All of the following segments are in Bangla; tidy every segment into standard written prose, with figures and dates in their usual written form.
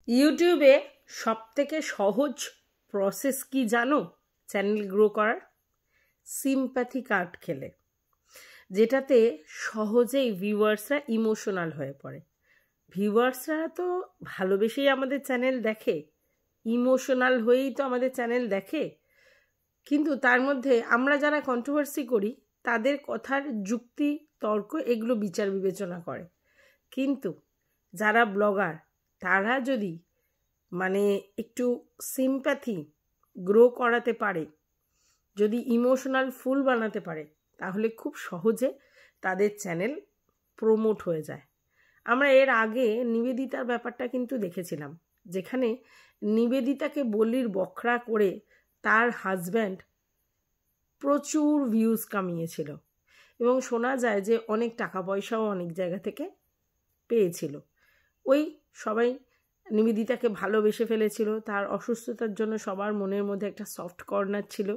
ইউটিউবে সবথেকে সহজ প্রসেস কি জানো চ্যানেল গ্রো করার? সিম্প্যাথি কার্ড খেলে, যেটাতে সহজেই ভিউয়ার্সরা ইমোশনাল হয়ে পড়ে। ভিউয়ার্সরা তো ভালোবেসেই আমাদের চ্যানেল দেখে, ইমোশনাল হয়েই তো আমাদের চ্যানেল দেখে। কিন্তু তার মধ্যে আমরা যারা কন্ট্রোভার্সি করি তাদের কথার যুক্তি, তর্ক এগুলো বিচার বিবেচনা করে। কিন্তু যারা ব্লগার তারা যদি একটু সিম্প্যাথি গ্রো করাতে পারে, যদি ইমোশনাল ফুল বানাতে পারে, তাহলে খুব সহজে তাদের চ্যানেল প্রমোট হয়ে যায়। আমরা এর আগে নিবেদিতার ব্যাপারটা কিন্তু দেখেছিলাম, যেখানে নিবেদিতাকে বলির বখরা করে তার হাজব্যান্ড প্রচুর ভিউজ কামিয়েছিল এবং শোনা যায় যে অনেক টাকা পয়সাও অনেক জায়গা থেকে পেয়েছিল। ওই সবাই নিবেদিতাকে ভালোবেসে ফেলেছিল, তার অসুস্থতার জন্য সবার মনের মধ্যে একটা সফট কর্নার ছিল,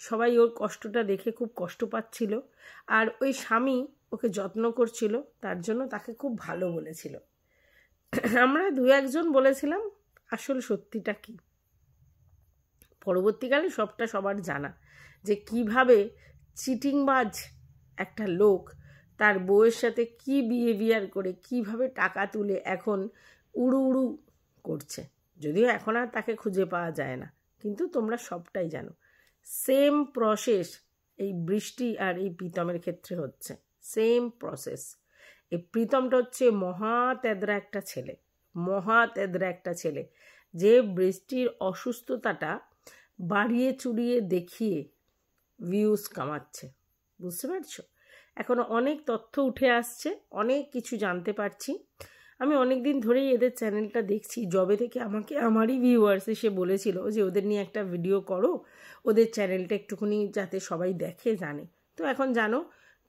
সবাই ওর কষ্টটা দেখে খুব কষ্ট পাচ্ছিল, আর ওই স্বামী ওকে যত্ন করছিল, তার জন্য তাকে খুব ভালো বলেছিল। আমরা দু একজন বলেছিলাম আসল সত্যিটা কি। পরবর্তীকালে সবটা সবার জানা, যে কিভাবে চিটিংবাজ একটা লোক তার বউয়ের সাথে কি বিহেভিয়ার করে কিভাবে টাকা তুলে এখন উড়ু উড়ু করছে। যদিও এখন আর তাকে খুঁজে পাওয়া যায় না, কিন্তু তোমরা সবটাই জানো। সেম প্রসেস এই বৃষ্টি আর এই প্রীতমের ক্ষেত্রে হচ্ছে, সেম প্রসেস। এই প্রীতমটা হচ্ছে মহা তেদরা একটা ছেলে, যে বৃষ্টির অসুস্থতাটা বাড়িয়ে চুড়িয়ে দেখিয়ে ভিউজ কামাচ্ছে। বুঝতে পারছো? এখন অনেক তথ্য উঠে আসছে, অনেক কিছু জানতে পারছি। আমি অনেক দিন ধরেই এদের চ্যানেলটা দেখছি, যবে থেকে আমাকে আমারই ভিউয়ার্স এসে বলেছিল যে ওদের নিয়ে একটা ভিডিও করো, ওদের চ্যানেলটা একটুখানি যাতে সবাই দেখে জানে। তো এখন জানো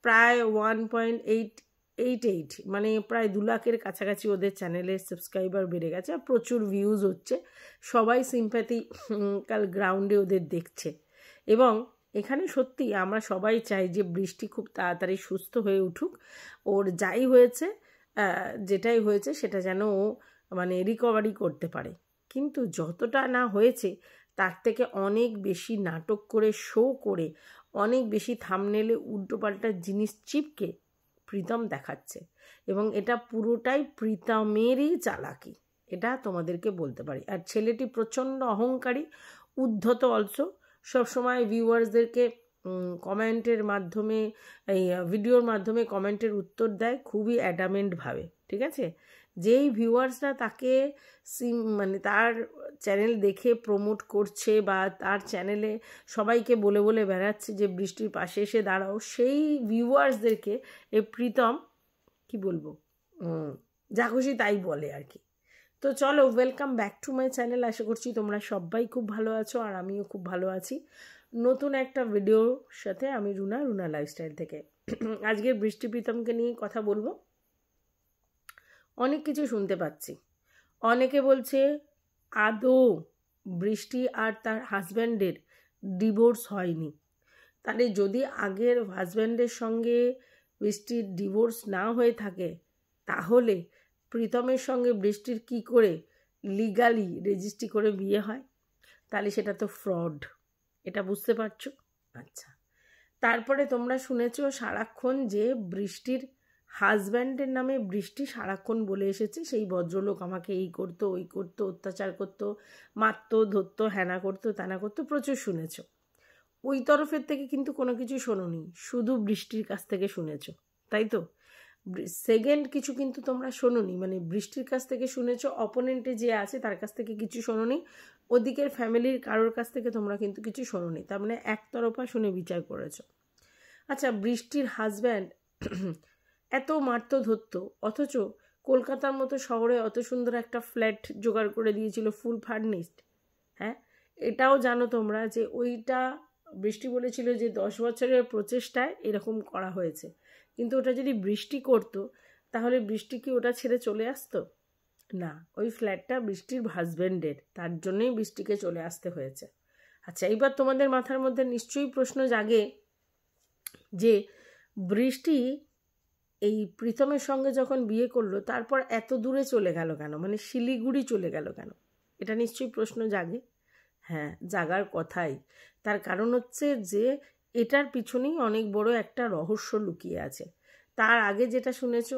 প্রায় 1.88 প্রায় 2 লাখের কাছাকাছি ওদের চ্যানেলের সাবস্ক্রাইবার বেড়ে গেছে, আর প্রচুর ভিউজ হচ্ছে। সবাই সিম্প্যাথিক্যাল গ্রাউন্ডে ওদের দেখছে। এবং এখানে সত্যি আমরা সবাই চাই যে বৃষ্টি খুব তাড়াতাড়ি সুস্থ হয়ে উঠুক, ওর যাই হয়েছে যেটাই হয়েছে সেটা যেন ও রিকভারি করতে পারে। কিন্তু যতটা না হয়েছে তার থেকে অনেক বেশি নাটক করে, শো করে, অনেক বেশি থাম্বনেলে উল্টোপাল্টা জিনিস চিপকে প্রীতম দেখাচ্ছে, এবং এটা পুরোটাই প্রীতমেরই চালাকি, এটা তোমাদেরকে বলতে পারি। আর ছেলেটি প্রচণ্ড অহংকারী, উদ্ধত অলসো, সবসময় ভিউয়ার্সদেরকে কমেন্টের মাধ্যমে, এই ভিডিওর মাধ্যমে কমেন্টের উত্তর দেয় খুবই অ্যাডামেন্টভাবে। ঠিক আছে? যেই ভিউয়ার্সরা তাকে তার চ্যানেল দেখে প্রমোট করছে বা তার চ্যানেলে সবাইকে বলে বলে বেড়াচ্ছে যে বৃষ্টির পাশে এসে দাঁড়াও, সেই ভিউয়ার্সদেরকে এই প্রীতম কি বলবো, যা খুশি তাই বলে আর কি। তো চলো, welcome back to my channel. আশা করছি তোমরা সবাই খুব ভালো আছো, আর আমিও খুব ভালো আছি। নতুন একটা ভিডিওর সাথে আমি রুনা লাইফস্টাইল থেকে আজকের বৃষ্টি প্রীতমকে নিয়ে কথা বলবো। অনেক কিছু শুনতে পাচ্ছি, অনেকে বলছে আদৌ বৃষ্টি আর তার হাজব্যান্ডের ডিভোর্স হয়নি। তাহলে যদি আগের হাজব্যান্ডের সঙ্গে বৃষ্টির ডিভোর্স না হয়ে থাকে, তাহলে প্রীতমের সঙ্গে বৃষ্টির কি করে লিগালি রেজিস্ট্রি করে বিয়ে হয়? তাহলে সেটা তো ফ্রড, এটা বুঝতে পারছো? আচ্ছা, তারপরে তোমরা শুনেছো সারাক্ষণ যে বৃষ্টির হাজব্যান্ডের নামে বৃষ্টি সারাক্ষণ বলে এসেছে সেই ভদ্রলোক আমাকে এই করতো, ওই করতো, অত্যাচার করতো, মারতো, ধরতো, হ্যানা করতো, ত্যানা করতো, প্রচুর শুনেছো। ওই তরফের থেকে কিন্তু কোনো কিছু শোনোনি, শুধু বৃষ্টির কাছ থেকে শুনেছো, তাই তো? সেকেন্ড কিছু কিন্তু তোমরা শোনোনি, বৃষ্টির কাছ থেকে শুনেছো, অপোনেন্টে যে আছে তার কাছ থেকে কিছু শোনোনি, ওদিকের ফ্যামিলির কারোর কাছ থেকে তোমরা কিন্তু কিছু শোনোনি। তার একতরফা শুনে বিচার করেছো। আচ্ছা, বৃষ্টির হাজব্যান্ড এত মারতো ধরতো, অথচ কলকাতার মতো শহরে অত সুন্দর একটা ফ্ল্যাট জোগাড় করে দিয়েছিল, ফুল ফার্নিশড। হ্যাঁ, এটাও জানো তোমরা যে ওইটা বৃষ্টি বলেছিল যে 10 বছরের প্রচেষ্টায় এরকম করা হয়েছে। কিন্তু ওটা যদি বৃষ্টি করতো তাহলে বৃষ্টি কি ওটা ছেড়ে চলে আসতো? না, ওই ফ্ল্যাটটা বৃষ্টির হাজব্যান্ডের, তার জন্যই বৃষ্টিকে চলে আসতে হয়েছে। আচ্ছা, এইবার তোমাদের মাথার মধ্যে নিশ্চয়ই প্রশ্ন জাগে যে বৃষ্টি এই প্রীতমের সঙ্গে যখন বিয়ে করলো তারপর এত দূরে চলে গেল কেন, মানে শিলিগুড়ি চলে গেল কেন? এটা নিশ্চয়ই প্রশ্ন জাগে। হ্যাঁ, জাগার কথাই। তার কারণ হচ্ছে যে এটার পিছনেই অনেক বড় একটা রহস্য লুকিয়ে আছে। তার আগে যেটা শুনেছ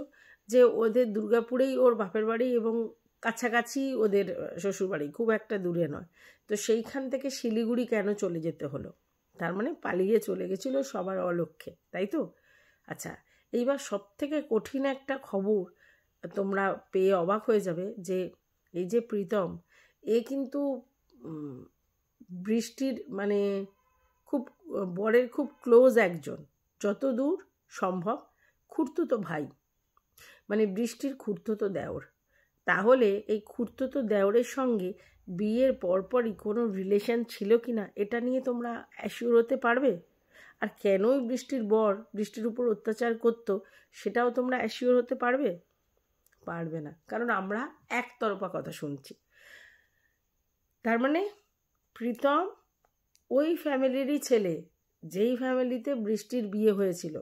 যে ওদের দুর্গাপুরেই ওর বাপের বাড়ি এবং কাছাকাছি ওদের শ্বশুরবাড়ি, খুব একটা দূরে নয়। তো সেইখান থেকে শিলিগুড়ি কেন চলে যেতে হলো? তার মানে পালিয়ে চলে গেছিল সবার অলক্ষ্যে, তাই তো? আচ্ছা, এইবার সব থেকে কঠিন একটা খবর তোমরা পেয়ে অবাক হয়ে যাবে যে এই যে প্রীতম, এ কিন্তু বৃষ্টির মানে খুব বরের খুব ক্লোজ একজন, যতদূর সম্ভব খুড়তুতো ভাই, মানে বৃষ্টির খুড়তুতো দেওর। তাহলে এই খুড়তুতো দেওরের সঙ্গে বিয়ের পরপরই কোনো রিলেশন ছিল কি না এটা নিয়ে তোমরা অ্যাসিওর হতে পারবে? আর কেনই বৃষ্টির বর বৃষ্টির উপর অত্যাচার করতো সেটাও তোমরা অ্যাসিওর হতে পারবে? পারবে না, কারণ আমরা একতরফা কথা শুনছি। তার মানে প্রীতম ওই ফ্যামিলিরই ছেলে যেই ফ্যামিলিতে বৃষ্টির বিয়ে হয়েছিল।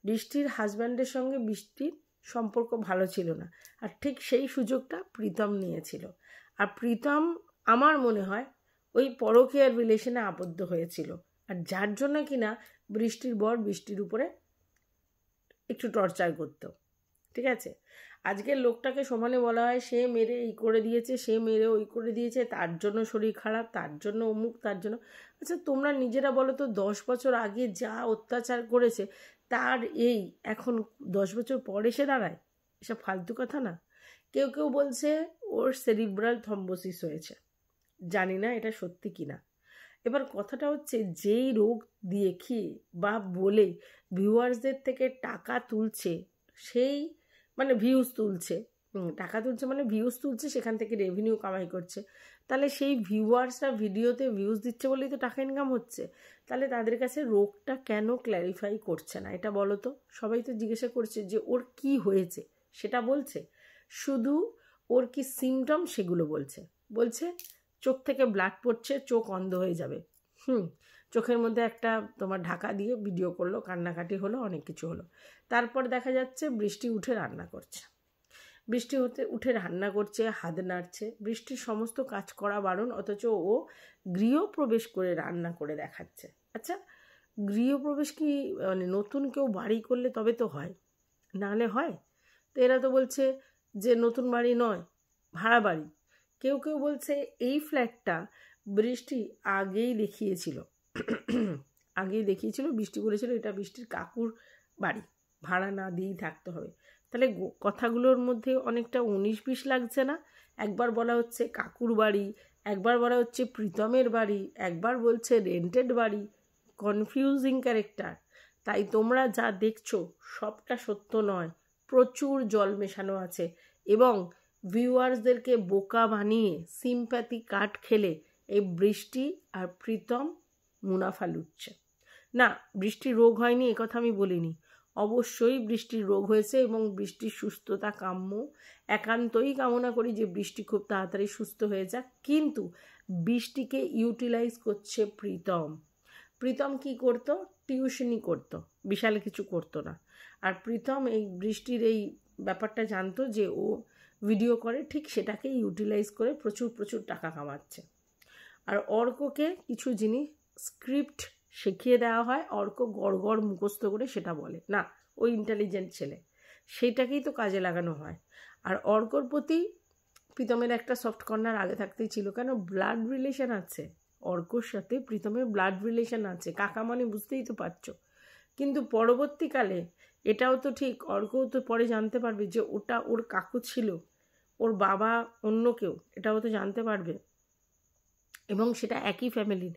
বৃষ্টির হাজব্যান্ডের সঙ্গে বৃষ্টির সম্পর্ক ভালো ছিল না, আর ঠিক সেই সুযোগটা প্রীতম নিয়েছিল। আর প্রীতম আমার মনে হয় ওই পরকীয়ার রিলেশনে আবদ্ধ হয়েছিল, আর যার জন্য কিনা বৃষ্টির বর বৃষ্টির উপরে একটু টর্চার করতো। ঠিক আছে, আজকের লোকটাকে সমানে বলা হয় সে মেরে এই করে দিয়েছে, সে মেরে ওই করে দিয়েছে, তার জন্য শরীর খারাপ, তার জন্য অমুক, তার জন্য। আচ্ছা, তোমরা নিজেরা বলো তো, 10 বছর আগে যা অত্যাচার করেছে তার এই এখন 10 বছর পর এসে দাঁড়ায়? এসব ফালতু কথা না। কেউ কেউ বলছে ওর সেরিব্রাল থ্রম্বোসিস হয়েছে, জানি না এটা সত্যি কিনা। এবার কথাটা হচ্ছে, যেই রোগ দেখিয়ে বা বলে ভিউয়ার্সদের থেকে টাকা তুলছে, সেই মানে ভিউজ তুলছে, টাকা তুলছে মানে ভিউজ তুলছে, সেখান থেকে রেভিনিউ কামাই করছে। তাহলে সেই ভিউয়ার্সরা ভিডিওতে ভিউজ দিচ্ছে বলেই তো টাকা ইনকাম হচ্ছে। তাহলে তাদের কাছে রোগটা কেন ক্ল্যারিফাই করছে না এটা বলো তো? সবাই তো জিজ্ঞাসা করছে যে ওর কি হয়েছে সেটা বলছে, শুধু ওর কি সিমটম সেগুলো বলছে। বলছে চোখ থেকে ব্লাড পড়ছে, চোখ অন্ধ হয়ে যাবে। চোখের মধ্যে একটা তোমার ঢাকা দিয়ে ভিডিও করলো, কান্নাকাটি হলো, অনেক কিছু হলো। তারপর দেখা যাচ্ছে বৃষ্টি উঠে রান্না করছে, বৃষ্টি উঠে রান্না করছে, হাত নাড়ছে। বৃষ্টির সমস্ত কাজ করা বারণ, অথচ ও গৃহপ্রবেশ করে রান্না করে দেখাচ্ছে। আচ্ছা, গৃহপ্রবেশ কি মানে নতুন কেউ বাড়ি করলে তবে তো হয়, নাহলে হয়? তো এরা তো বলছে যে নতুন বাড়ি নয়, ভাড়া বাড়ি। কেউ কেউ বলছে এই ফ্ল্যাটটা বৃষ্টি আগেই দেখিয়েছিল, বৃষ্টি বলেছিল এটা বৃষ্টির কাকুর বাড়ি, ভাড়া না দিয়েই থাকতে হবে। তাহলে কথাগুলোর মধ্যে অনেকটা 19-20 লাগছে না? একবার বলা হচ্ছে কাকুর বাড়ি, একবার বলা হচ্ছে প্রীতমের বাড়ি, একবার বলছে রেন্টেড বাড়ি। Confusing character. তাই তোমরা যা দেখছো সবটা সত্য নয়, প্রচুর জল মেশানো আছে, এবং ভিউয়ার্সদেরকে বোকা বানিয়ে সিম্প্যাথি কাট খেলে এই বৃষ্টি আর প্রীতম মুনাফা লুটছে। না, বৃষ্টির রোগ হয়নি এ কথা আমি বলিনি, অবশ্যই বৃষ্টির রোগ হয়েছে এবং বৃষ্টির সুস্থতা কাম্য। একান্তই কামনা করি যে বৃষ্টি খুব তাড়াতাড়ি সুস্থ হয়ে যাক, কিন্তু বৃষ্টিকে ইউটিলাইজ করছে প্রীতম। প্রীতম কি করতো? টিউশনি করতো, বিশাল কিছু করতো না। আর প্রীতম এই বৃষ্টির এই ব্যাপারটা জানতো যে ও ভিডিও করে, ঠিক সেটাকে ইউটিলাইজ করে প্রচুর প্রচুর টাকা কামাচ্ছে। আর অর্ককে কিছু জিনিস স্ক্রিপ্ট শিখিয়ে দেওয়া হয়, অর্ক গড় গড় মুখস্থ করে সেটা বলে না, ওই ইন্টেলিজেন্ট ছেলে, সেইটাকেই তো কাজে লাগানো হয়। আর অর্কর প্রতি প্রীতমের একটা সফট কর্নার আগে থাকতেই ছিল, কেন ব্লাড রিলেশন আছে, অর্কর সাথে প্রীতমের ব্লাড রিলেশন আছে, কাকা মানে বুঝতেই তো পারছো। কিন্তু পরবর্তীকালে এটাও তো ঠিক, অর্কও তো পরে জানতে পারবে যে ওটা ওর কাকু ছিল, ওর বাবা অন্য কেউ, এটাও তো জানতে পারবে, এবং সেটা একই ফ্যামিলির।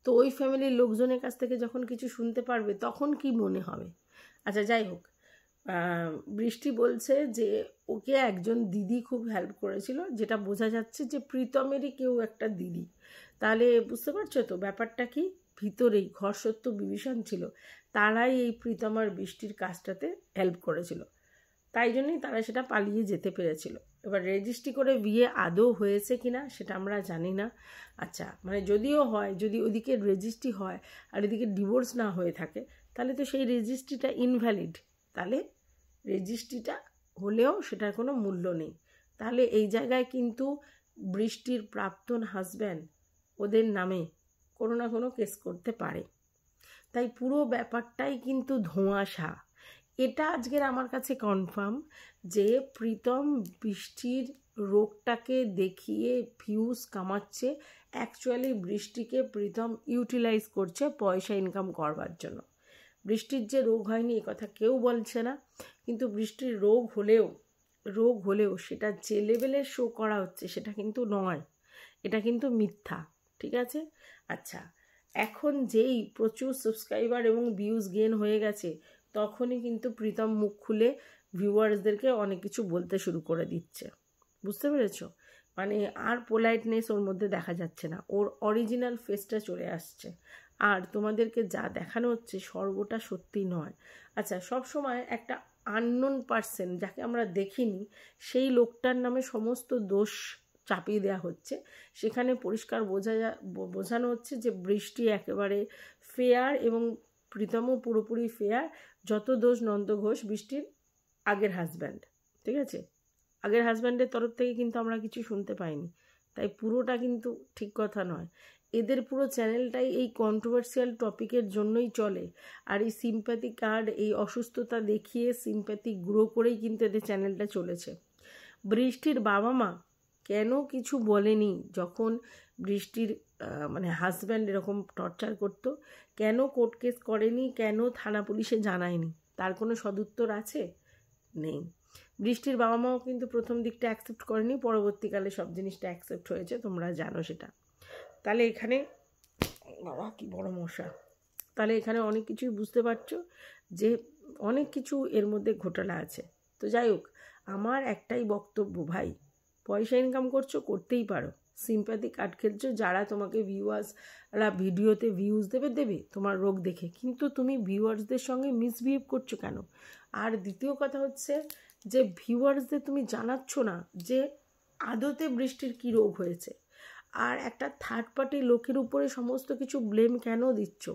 তো ওই ফ্যামিলির লোকজনের কাছ থেকে যখন কিছু শুনতে পারবে তখন কি মনে হবে? আচ্ছা, যাই হোক, বৃষ্টি বলছে যে ওকে একজন দিদি খুব হেল্প করেছিল, যেটা বোঝা যাচ্ছে যে প্রীতমেরই কেউ একটা দিদি। তাহলে বুঝতে পারছো তো ব্যাপারটা কি? ভিতরেই ঘরসত্য বিভীষণ ছিল, তারাই এই প্রীতম আর বৃষ্টির কাজটাতে হেল্প করেছিল, তাই জন্যই তারা সেটা পালিয়ে যেতে পেরেছিল। এবার রেজিস্ট্রি করে বিয়ে আদৌ হয়েছে কিনা সেটা আমরা জানি না। আচ্ছা, মানে যদিও হয়, যদি ওদিকে রেজিস্ট্রি হয় আর এদিকে ডিভোর্স না হয়ে থাকে, তাহলে তো সেই রেজিস্ট্রিটা ইনভ্যালিড। তাহলে রেজিস্ট্রিটা হলেও সেটার কোনো মূল্য নেই। তাহলে এই জায়গায় কিন্তু বৃষ্টির প্রাক্তন হাজব্যান্ড ওদের নামে কোনো না কোনো কেস করতে পারে। তাই পুরো ব্যাপারটাই কিন্তু ধোঁয়াশা। এটা আজকের আমার কাছে কনফার্ম যে প্রীতম বৃষ্টির রোগটাকে দেখিয়ে ভিউজ কামাচ্ছে। অ্যাকচুয়ালি বৃষ্টিকে প্রীতম ইউটিলাইজ করছে পয়সা ইনকাম করবার জন্য। বৃষ্টির যে রোগ হয়নি এ কথা কেউ বলছে না, কিন্তু বৃষ্টির রোগ হলেও সেটা যে লেভেলের শো করা হচ্ছে সেটা কিন্তু নয়, এটা কিন্তু মিথ্যা। ঠিক আছে? আচ্ছা, এখন যেই প্রচুর সাবস্ক্রাইবার এবং ভিউজ গেন হয়ে গেছে তখনই কিন্তু প্রীতম মুখ খুলে ভিউয়ার্সদেরকে অনেক কিছু বলতে শুরু করে দিচ্ছে। বুঝতে পেরেছো? মানে আর পোলাইটনেস ওর মধ্যে দেখা যাচ্ছে না, ওর অরিজিনাল ফেসটা চলে আসছে। আর তোমাদেরকে যা দেখানো হচ্ছে সর্বটা সত্যি নয়। আচ্ছা, সব সময় একটা আননোন পারসন যাকে আমরা দেখিনি সেই লোকটার নামে সমস্ত দোষ চাপিয়ে দেওয়া হচ্ছে। সেখানে পরিষ্কার বোঝানো হচ্ছে যে বৃষ্টি একেবারে ফেয়ার এবং প্রীতমও পুরোপুরি ফেয়ার। যত দোষ নন্দ ঘোষ বৃষ্টির আগের হাজব্যান্ড। ঠিক আছে? আগের হাজব্যান্ডের তরফ থেকে কিন্তু আমরা কিছু শুনতে পাইনি, তাই পুরোটা কিন্তু ঠিক কথা নয়। এদের পুরো চ্যানেলটাই এই কন্ট্রোভার্সিয়াল টপিকের জন্যই চলে। আর এই সিম্প্যাথি কার্ড, এই অসুস্থতা দেখিয়ে সিম্প্যাথি গ্রো করেই কিন্তু এদের চ্যানেলটা চলেছে। বৃষ্টির বাবা মা কেন কিছু বলেনি যখন বৃষ্টির মানে হাজব্যান্ড এরকম টর্চার করতো? কেন কোর্ট কেস করেনি? কেন থানা পুলিশে জানায়নি? তার কোনো সদুত্তর আছে? নেই। বৃষ্টির বাবা মাও কিন্তু প্রথম দিকটা অ্যাকসেপ্ট করেনি, পরবর্তীকালে সব জিনিসটা অ্যাকসেপ্ট হয়েছে, তোমরা জানো সেটা। তাহলে এখানে বাবা কি বড় মশা, তাহলে এখানে অনেক কিছুই বুঝতে পারছো যে অনেক কিছু এর মধ্যে ঘোটালা আছে। তো যাই হোক, আমার একটাই বক্তব্য, ভাই পয়সা ইনকাম করছো, করতেই পারো, সিম্প্যাথি কার্ড খেলছো, যারা তোমাকে ভিউয়ার্সরা ভিডিওতে ভিউজ দেবে তোমার রোগ দেখে, কিন্তু তুমি ভিউয়ার্সদের সঙ্গে মিসবিহেভ করছো কেন? আর দ্বিতীয় কথা হচ্ছে যে ভিউয়ার্সদের তুমি জানাচ্ছ না যে আদতে বৃষ্টির কী রোগ হয়েছে, আর একটা থার্ড পার্টি লোকের উপরে সমস্ত কিছু ব্লেম কেন দিচ্ছ?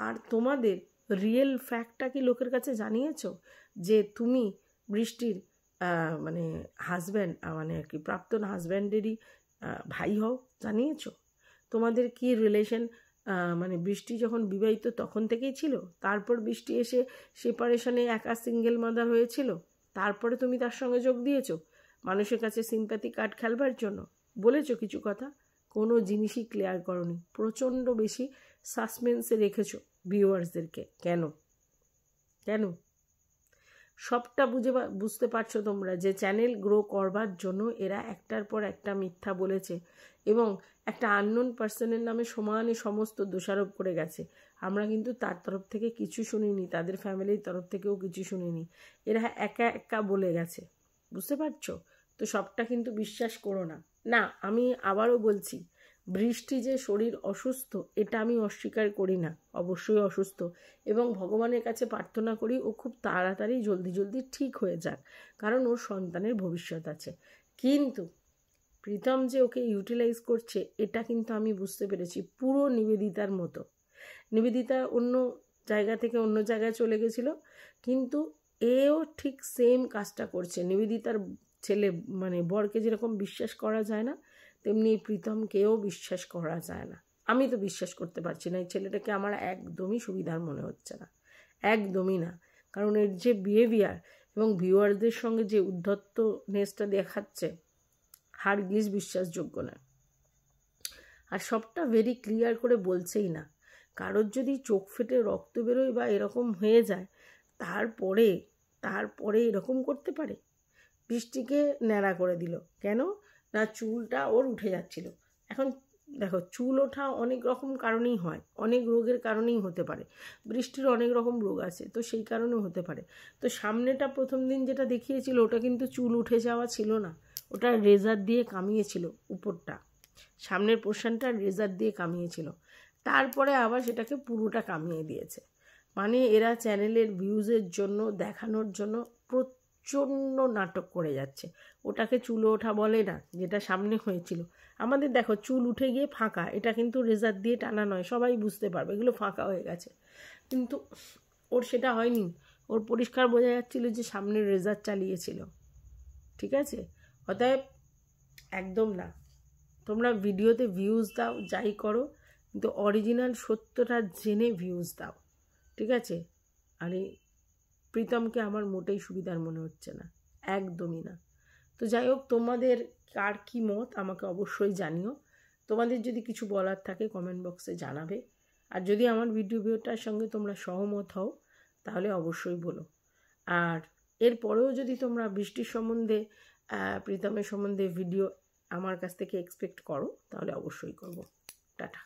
আর তোমাদের রিয়েল ফ্যাক্টটা কি লোকের কাছে জানিয়েছো যে তুমি বৃষ্টির মানে হাজব্যান্ড মানে আর কি প্রাক্তন হাজব্যান্ডেরই ভাই হও? জানিয়েছো? তোমাদের কি রিলেশন মানে বৃষ্টি যখন বিবাহিত তখন থেকেই ছিল? তারপর বৃষ্টি এসে সেপারেশনে একা সিঙ্গেল মাদার হয়েছিল, তারপরে তুমি তার সঙ্গে যোগ দিয়েছো মানুষের কাছে সিম্প্যাথি কার্ড খেলবার জন্য? বলেছো কিছু কথা? কোনো জিনিসই ক্লিয়ার করনি, প্রচণ্ড বেশি সাসপেন্সে রেখেছো ভিউয়ার্সদেরকে। কেন? সবটা বুঝতে পারছো তোমরা যে চ্যানেল গ্রো করবার জন্য এরা একটার পর একটা মিথ্যা বলেছে এবং একটা আননোন পার্সনের নামে সমানে সমস্ত দোষারোপ করে গেছে। আমরা কিন্তু তার তরফ থেকে কিছু শুনিনি, তাদের ফ্যামিলির তরফ থেকেও কিছু শুনিনি, এরা একা একা বলে গেছে। বুঝতে পারছো? তো সবটা কিন্তু বিশ্বাস করো না। না, আমি আবারও বলছি, বৃষ্টি যে শরীর অসুস্থ এটা আমি অস্বীকার করি না, অবশ্যই অসুস্থ, এবং ভগবানের কাছে প্রার্থনা করি ও খুব তাড়াতাড়ি জলদি ঠিক হয়ে যাক, কারণ ওর সন্তানের ভবিষ্যৎ আছে। কিন্তু প্রীতম যে ওকে ইউটিলাইজ করছে এটা কিন্তু আমি বুঝতে পেরেছি, পুরো নিবেদিতার মতো। নিবেদিতা অন্য জায়গা থেকে অন্য জায়গায় চলে গেছিলো, কিন্তু এও ঠিক সেম কাজটা করছে। নিবেদিতার ছেলে মানে বরকে যেরকম বিশ্বাস করা যায় না, তেমনি প্রীতমকেও বিশ্বাস করা যায় না। আমি তো বিশ্বাস করতে পারছি না, এই ছেলেটাকে আমার একদমই সুবিধার মনে হচ্ছে না, একদমই না। কারণ এর যে বিহেভিয়ার এবং ভিউয়ারদের সঙ্গে যে উদ্ধত্তনেসটা দেখাচ্ছে, হারগিজ বিশ্বাসযোগ্য না। আর সবটা ভেরি ক্লিয়ার করে বলছেই না। কারোর যদি চোখ ফেটে রক্ত বেরোয় বা এরকম হয়ে যায়, তারপরে এরকম করতে পারে? বৃষ্টিকে ন্যাড়া করে দিল কেন? না, চুলটা ওর উঠে যাচ্ছিল। এখন দেখো, চুল ওঠা অনেক রকম কারণেই হয়, অনেক রোগের কারণেই হতে পারে। বৃষ্টির অনেক রকম রোগ আছে, তো সেই কারণেও হতে পারে। তো সামনেটা প্রথম দিন যেটা দেখিয়েছিল ওটা কিন্তু চুল উঠে যাওয়া ছিল না, ওটা রেজার দিয়ে কামিয়েছিল, উপরটা সামনের পোর্শনটা রেজার দিয়ে কামিয়েছিল, তারপরে আবার সেটাকে পুরোটা কামিয়ে দিয়েছে। মানে এরা চ্যানেলের ভিউজের জন্য, দেখানোর জন্য প্রচণ্ড নাটক করে যাচ্ছে। ওটাকে চুল ওঠা বলে না, যেটা সামনে হয়েছিল। আমাদের দেখো চুল উঠে গিয়ে ফাঁকা, এটা কিন্তু রেজার দিয়ে টানা নয়, সবাই বুঝতে পারবে এগুলো ফাঁকা হয়ে গেছে, কিন্তু ওর সেটা হয়নি। ওর পরিষ্কার বোঝা যাচ্ছিল যে সামনের রেজার চালিয়েছিল। ঠিক আছে, অতএব একদম না, তোমরা ভিডিওতে ভিউজ দাও যাই করো, কিন্তু অরিজিনাল সত্যটা জেনে ভিউজ দাও। ঠিক আছে, আর এই প্রীতমকে আমার মোটেই সুবিধার মনে হচ্ছে না, একদমই না। তো যাই হোক, তোমাদের কার কী মত আমাকে অবশ্যই জানিও। তোমাদের যদি কিছু বলার থাকে কমেন্ট বক্সে জানাবে। আর যদি আমার ভিডিওটার সঙ্গে তোমরা সহমত হও তাহলে অবশ্যই বলো। আর এরপরেও যদি তোমরা বৃষ্টির সম্বন্ধে, প্রীতমের সম্বন্ধে ভিডিও আমার কাছ থেকে এক্সপেক্ট করো তাহলে অবশ্যই করব। টাটা।